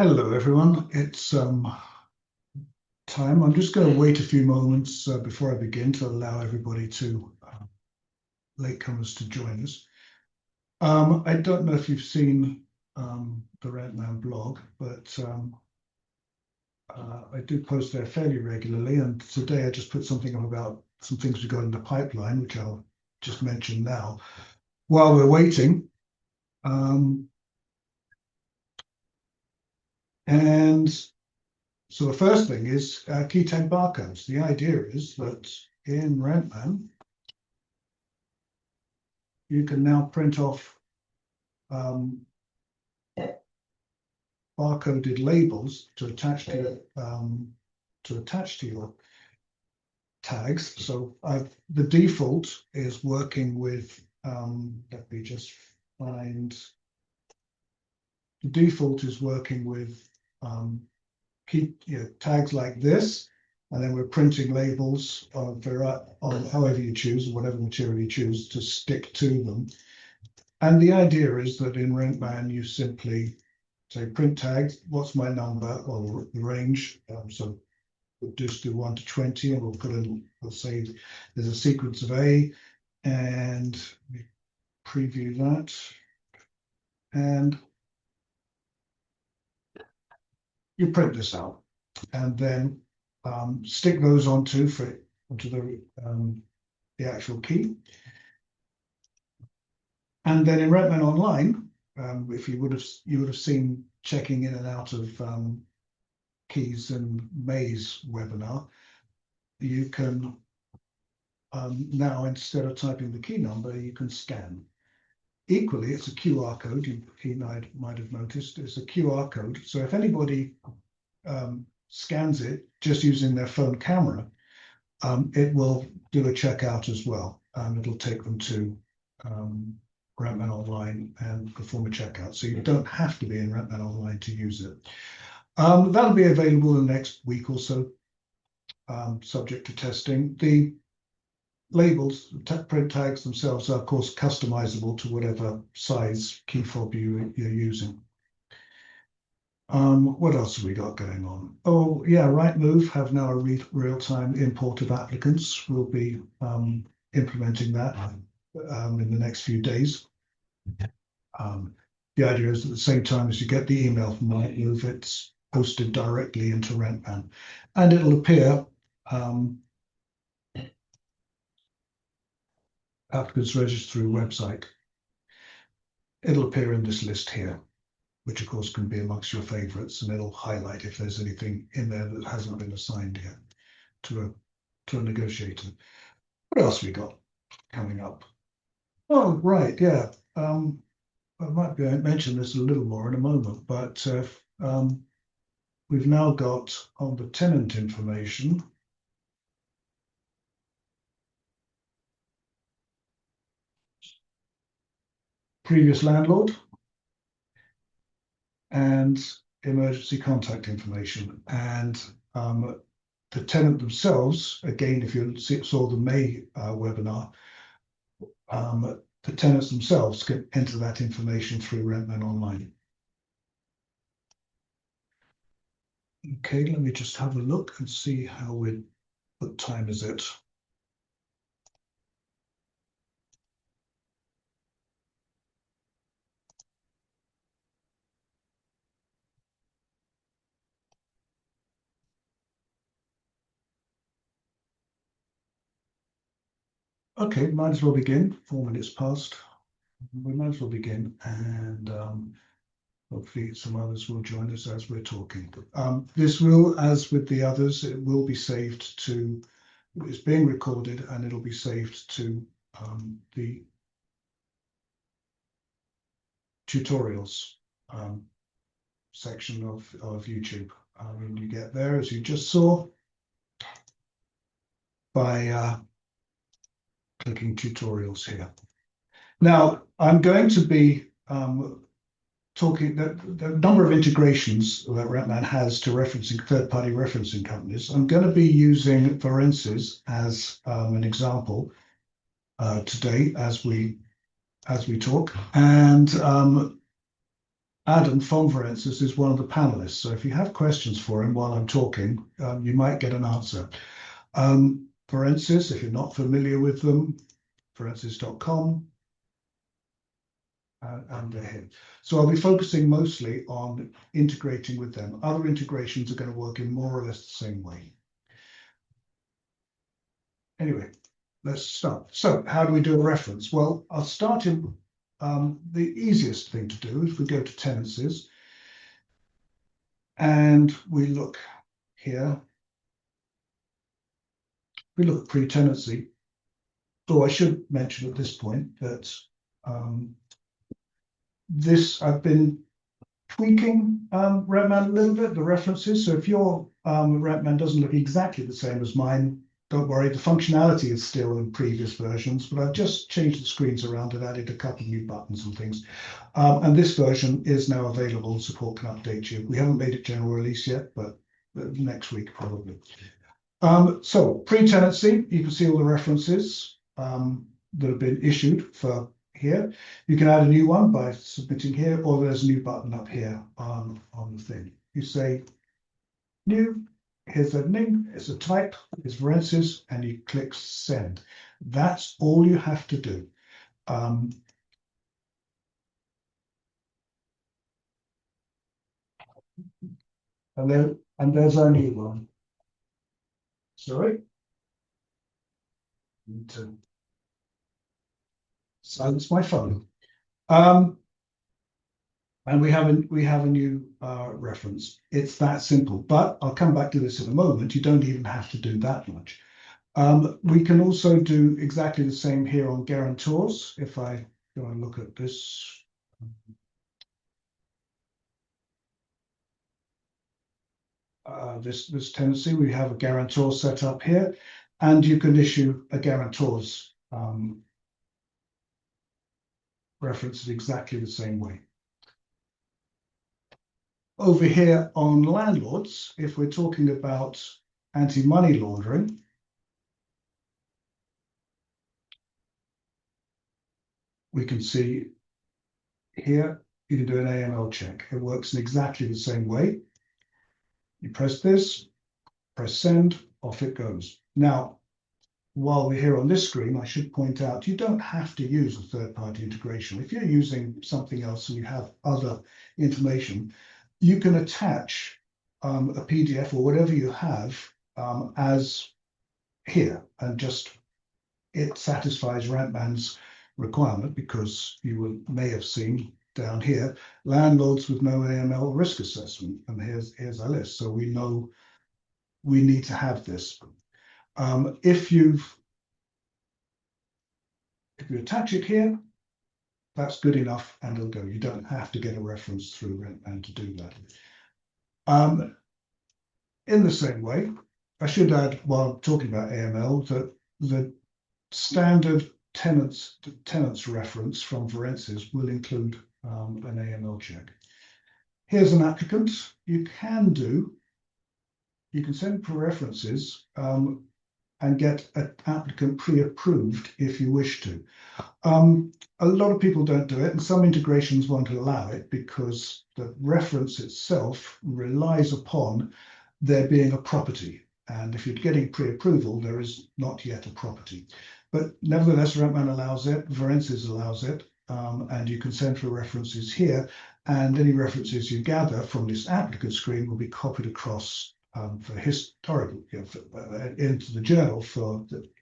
Hello, everyone. It's time. I'm just going to wait a few moments before I begin to allow everybody to latecomers to join us. I don't know if you've seen the Rentman blog, but I do post there fairly regularly. And today I just put something up about some things we got in the pipeline, which I'll just mention now. While we're waiting, and so the first thing is key tag barcodes. The idea is that in Rentman, you can now print off barcoded labels to attach to your tags. So the default is working with. Let me just find. The default is working with tags like this, and then we're printing labels on however you choose, whatever material you choose to stick to them. And the idea is that in Rentman, you simply say print tags, what's my number, or the range. So we'll just do 1 to 20, and we'll say there's a sequence of A, and we preview that. And you print this out, and then stick those onto the actual key. And then in Rentman Online, if you would have seen checking in and out of keys in May's webinar, you can now, instead of typing the key number, you can scan. Equally, it's a QR code. You might have noticed it's a QR code. So if anybody scans it just using their phone camera, it will do a checkout as well. It'll take them to Rentman Online and perform a checkout. So you don't have to be in Rentman Online to use it. That'll be available in the next week or so, subject to testing. The labels, print tags themselves are, of course, customizable to whatever size key fob you're using. What else have we got going on? Oh, yeah, Rightmove have now a real-time import of applicants. We'll be implementing that in the next few days. The idea is at the same time as you get the email from Rightmove, it's posted directly into Rentman, and it'll appear applicants registered through website. It'll appear in this list here, which of course can be amongst your favorites, and it'll highlight if there's anything in there that hasn't been assigned yet to a negotiator. What else we got coming up? Oh, right, yeah. I might mention this a little more in a moment, but we've now got on the tenant information, previous landlord, and emergency contact information. And the tenant themselves, again, if you saw the May webinar, the tenants themselves can enter that information through Rentman Online. Okay, let me just have a look and see what time is it? Okay, might as well begin. 4 minutes past. We might as well begin, and hopefully some others will join us as we're talking. This will, as with the others, it will be saved to, it's being recorded, and it'll be saved to the tutorials section of YouTube. When you get there, as you just saw, by clicking tutorials here. Now, I'm going to be talking the number of integrations that Rentman has to referencing third-party referencing companies. I'm going to be using Forensis as an example today as we talk, and Adam from Forensis is one of the panelists. So if you have questions for him while I'm talking, you might get an answer. Forensis, if you're not familiar with them, forensis.com. And they're here. So I'll be focusing mostly on integrating with them. Other integrations are going to work in more or less the same way. Anyway, let's start. So how do we do a reference? Well, I'll start in the easiest thing to do is we go to tenancies and we look here. We look at pre-tenancy. So I should mention at this point that I've been tweaking Redman a little bit, the references. So if your Redman doesn't look exactly the same as mine, don't worry, the functionality is still in previous versions, but I've just changed the screens around and added a couple of new buttons and things. And this version is now available and support can update you. We haven't made it general release yet, but next week probably. So pre-tenancy, you can see all the references that have been issued for here. You can add a new one by submitting here, or there's a new button up here on the thing. You say new, here's the name, it's a type, it's Forensis, and you click send. That's all you have to do. And there's our new one. Sorry. Need to silence my phone. And we have a new reference. It's that simple, but I'll come back to this in a moment. You don't even have to do that much. We can also do exactly the same here on guarantors. If I go and look at this. This tenancy, we have a guarantor set up here, and you can issue a guarantor's reference in exactly the same way. Over here on landlords, if we're talking about anti-money laundering, we can see here, you can do an AML check. It works in exactly the same way. You press this, press send, off it goes. Now, while we're here on this screen, I should point out, you don't have to use a third-party integration. If you're using something else and you have other information, you can attach a PDF or whatever you have as here, and just it satisfies Rampman's requirement, because you may have seen down here, landlords with no AML risk assessment, and here's our list. So we know we need to have this. If you attach it here, that's good enough, and it'll go. You don't have to get a reference through Rentman to do that. In the same way, I should add, while talking about AML, that the standard tenants reference from Forensis will include an AML check. Here's an applicant. You can send for references and get an applicant pre-approved if you wish to. A lot of people don't do it, and some integrations won't allow it because the reference itself relies upon there being a property. And if you're getting pre-approval, there is not yet a property. But nevertheless, Rentman allows it, Forensis allows it, and you can send for references here, and any references you gather from this applicant screen will be copied across for historical, into the journal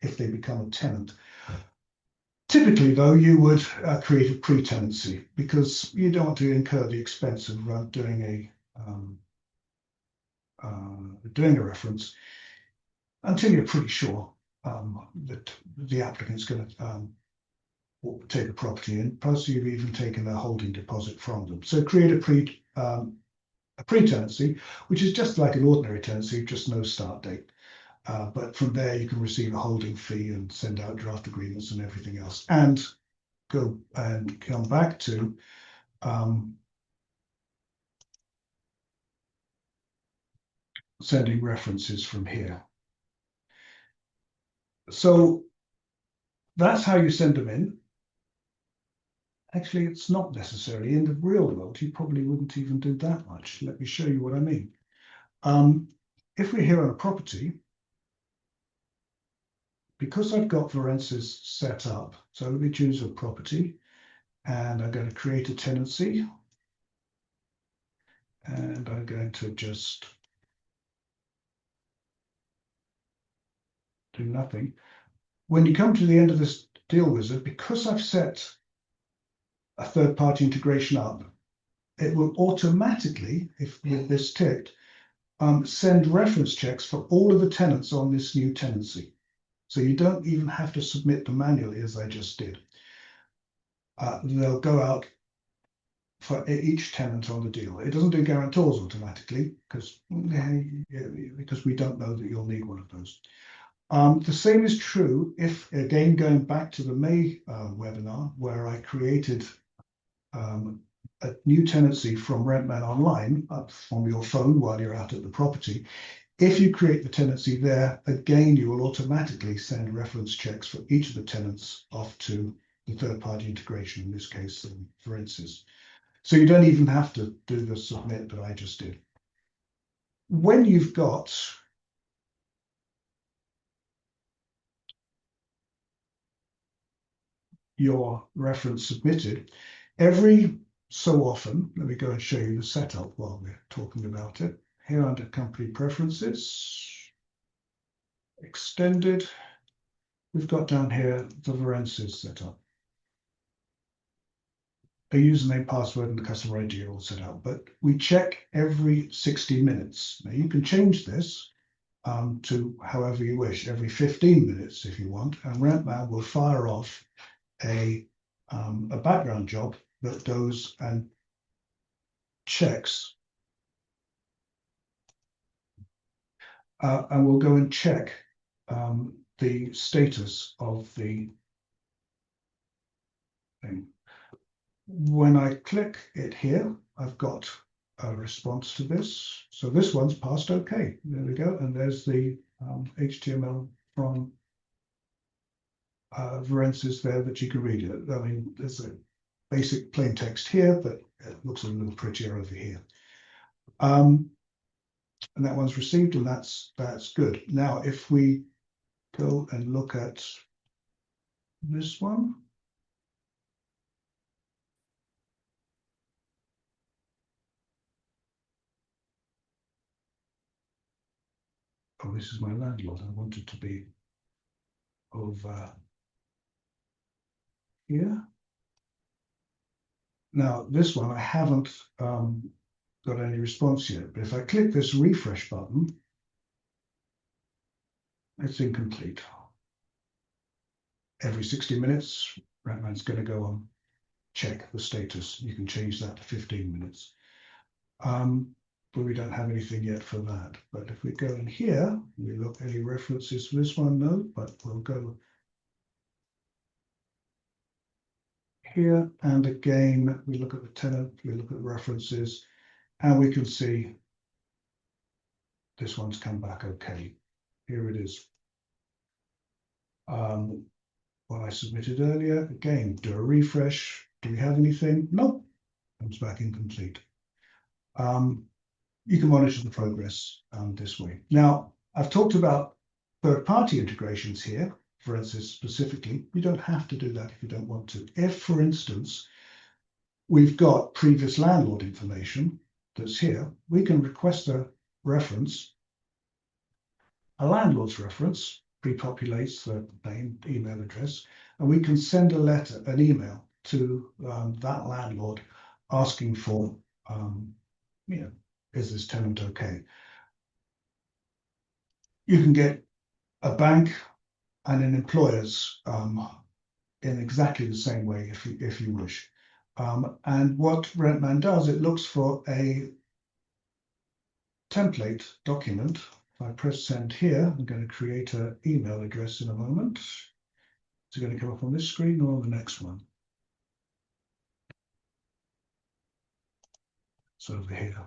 if they become a tenant. Typically, though, you would create a pre-tenancy, because you don't want to incur the expense of doing a reference until you're pretty sure that the applicant's going to take a property in. Plus, you've even taken a holding deposit from them. So create a pre-tenancy, which is just like an ordinary tenancy, just no start date. But from there, you can receive a holding fee and send out draft agreements and everything else, and go and come back to sending references from here. So that's how you send them in. Actually, it's not necessarily. In the real world, you probably wouldn't even do that much. Let me show you what I mean. If we're here on a property, because I've got Varensis set up, so let me choose a property, and I'm going to create a tenancy, and I'm going to just do nothing. When you come to the end of this deal wizard, because I've set a third-party integration up, it will automatically, if with this ticked, send reference checks for all of the tenants on this new tenancy. So you don't even have to submit them manually, as I just did. They'll go out for each tenant on the deal. It doesn't do guarantors automatically because we don't know that you'll need one of those. The same is true if, again, going back to the May webinar where I created a new tenancy from Rentman Online up from your phone while you're out at the property. If you create the tenancy there, again, you will automatically send reference checks for each of the tenants off to the third-party integration, in this case, for instance. So you don't even have to do the submit that I just did. When you've got your reference submitted, every so often, let me go and show you the setup while we're talking about it. Here under company preferences, extended, we've got down here the Varensis setup. A username, password, and the customer ID are all set up, but we check every 60 minutes. Now you can change this to however you wish, every 15 minutes if you want, and Rentman will fire off a background job that goes and checks, and we'll go and check the status of the thing. When I click it here, I've got a response to this. So this one's passed OK. There we go. And there's the HTML from Varensis there that you can read it. I mean, there's a basic plain text here, but it looks a little prettier over here. And that one's received, and that's good. Now, if we go and look at this one, oh, this is my landlord. I want it to be over here. Now, this one, I haven't got any response yet, but if I click this refresh button, it's incomplete. Every 60 minutes, Rentman's going to go on, check the status. You can change that to 15 minutes. But we don't have anything yet for that. But if we go in here, we look any references for this one, no, but we'll go here, and again, we look at the tenant, we look at the references, and we can see this one's come back okay. Here it is. What I submitted earlier, again, do a refresh. Do we have anything? Nope, comes back incomplete. You can monitor the progress this way. Now, I've talked about third-party integrations here, for instance, specifically. You don't have to do that if you don't want to. If, for instance, we've got previous landlord information that's here, we can request a reference, a landlord's reference, pre-populates the name, email address, and we can send a letter, an email to that landlord asking for, is this tenant okay? You can get a bank and an employer's in exactly the same way if you wish. And what Rentman does, it looks for a template document. If I press send here, I'm going to create an email address in a moment. Is it going to come up on this screen or on the next one? It's over here.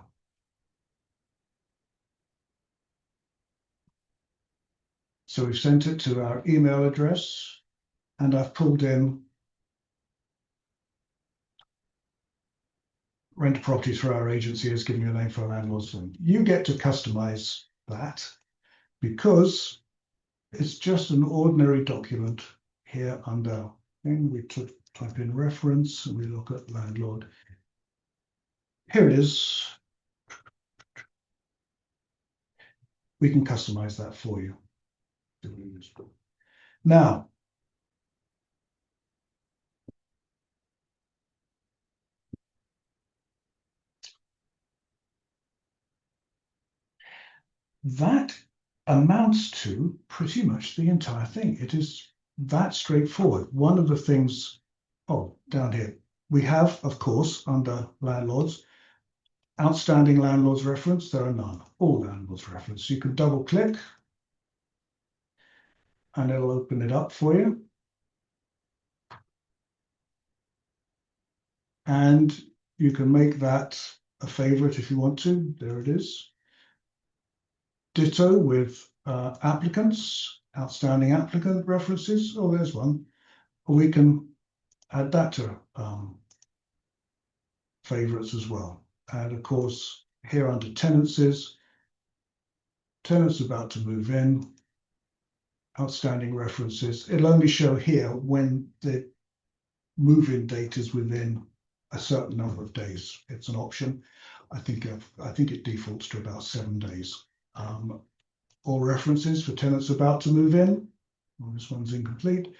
So we've sent it to our email address, and I've pulled in rent a property through our agency is giving you a name for a landlord's lien. You get to customize that because it's just an ordinary document here under, and we type in reference and we look at landlord. Here it is. We can customize that for you. Now, that amounts to pretty much the entire thing. It is that straightforward. One of the things, down here, we have, of course, under landlords, outstanding landlords reference. There are none. All landlords reference. You can double click and it'll open it up for you. And you can make that a favorite if you want to. There it is. Ditto with applicants, outstanding applicant references. Oh, there's one. We can add that to favorites as well. And of course, here under tenancies, tenants about to move in, outstanding references. It'll only show here when the move-in date is within a certain number of days. It's an option. I think it defaults to about 7 days. All references for tenants about to move in. Well, this one's incomplete.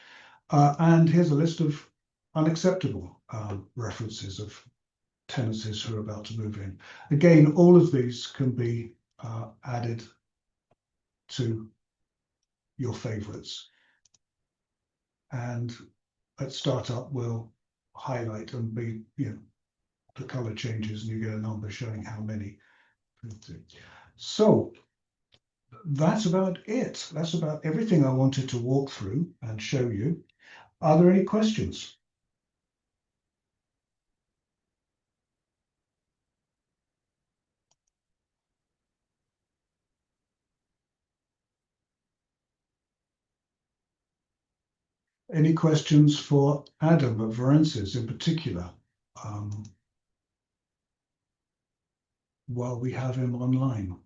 And here's a list of unacceptable references of tenancies who are about to move in. Again, all of these can be added to your favorites. And at startup, we'll highlight and be, the color changes and you get a number showing how many. So that's about it. That's about everything I wanted to walk through and show you. Are there any questions? Any questions for Adam at Varensis in particular, while we have him online?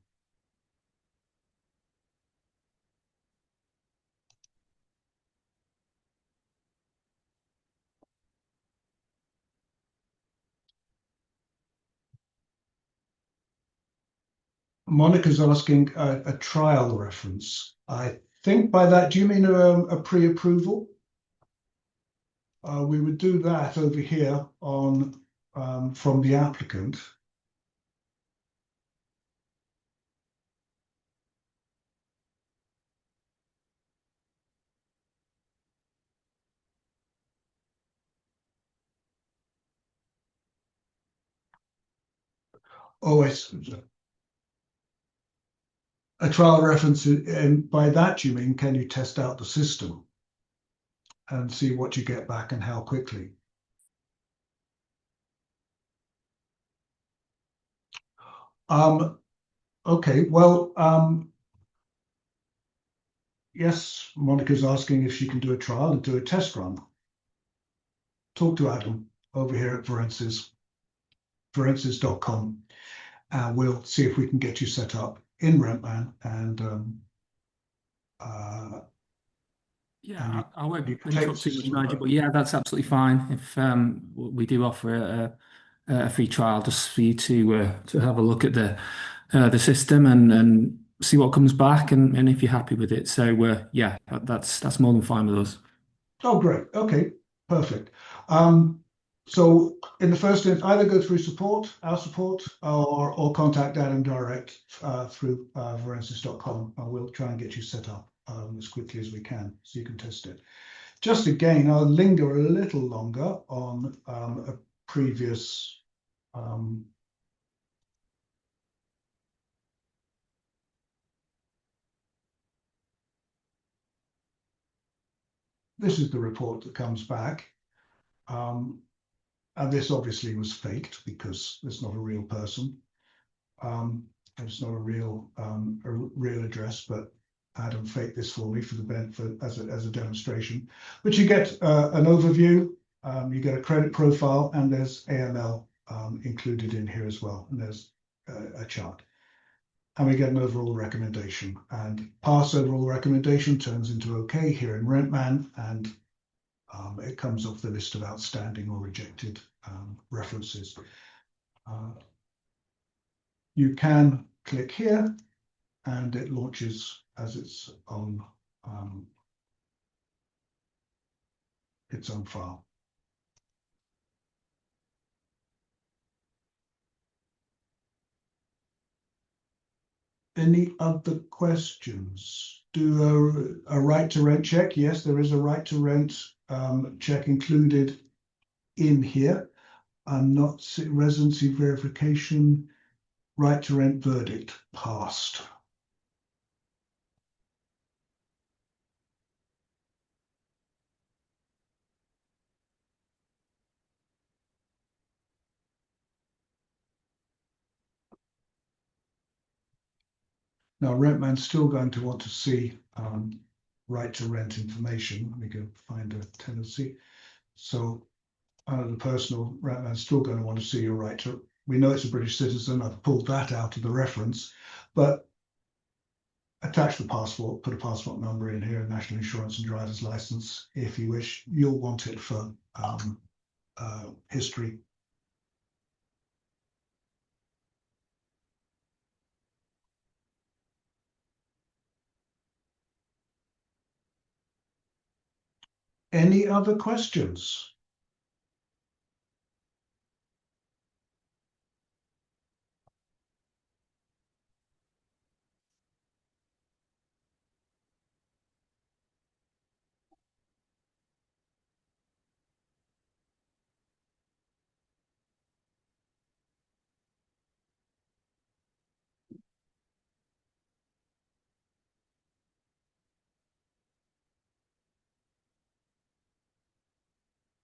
Monica's asking a trial reference. I think by that, do you mean a pre-approval? We would do that over here on from the applicant. Oh, it's a trial reference, and by that you mean, can you test out the system and see what you get back and how quickly? Okay, well, yes, Monica's asking if she can do a trial and do a test run. Talk to Adam over here at Varensis.com, and we'll see if we can get you set up in Rentman and yeah, I won't interrupt too much, Nigel, but yeah, that's absolutely fine. If we do offer a free trial just for you to have a look at the system and see what comes back and if you're happy with it. So yeah, that's more than fine with us. Oh, great. Okay, perfect. So in the first instance, either go through our support, or contact Adam direct through Varensis.com, and we'll try and get you set up as quickly as we can so you can test it. Just again, I'll linger a little longer on a previous this is the report that comes back. And this obviously was faked because it's not a real person. It's not a real address, but Adam faked this for me for the benefit as a demonstration. But you get an overview, you get a credit profile, and there's AML included in here as well. And there's a chart. And we get an overall recommendation. And pass overall recommendation turns into okay here in Rentman, and it comes off the list of outstanding or rejected references. You can click here and it launches as its own file. Any other questions? Do a right to rent check? Yes, there is a right to rent check included in here. I'm not residency verification, right to rent verdict passed. Now, Rentman's still going to want to see right to rent information. Let me go find a tenancy. So under the personal, Rentman's still going to want to see your right to. We know it's a British citizen. I've pulled that out of the reference, but attach the passport, put a passport number in here, national insurance and driver's license if you wish. You'll want it for history. Any other questions?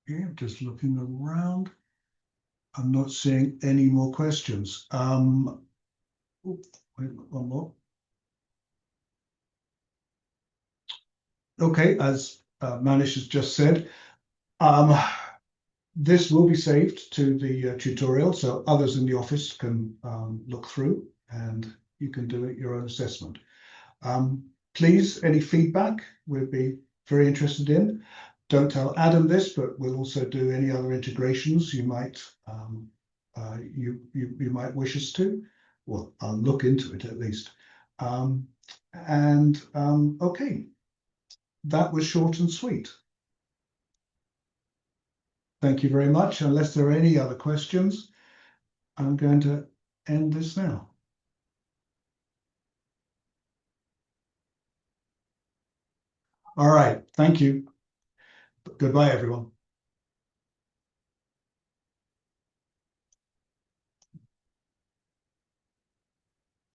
Yeah, just looking around. I'm not seeing any more questions. Wait, one more. Okay, as Manish has just said, this will be saved to the tutorial, so others in the office can look through and you can do your own assessment. Please, any feedback we'd be very interested in. Don't tell Adam this, but we'll also do any other integrations you might you might wish us to. Well, I'll look into it at least. Okay, that was short and sweet. Thank you very much. Unless there are any other questions, I'm going to end this now. All right. Thank you. Goodbye, everyone.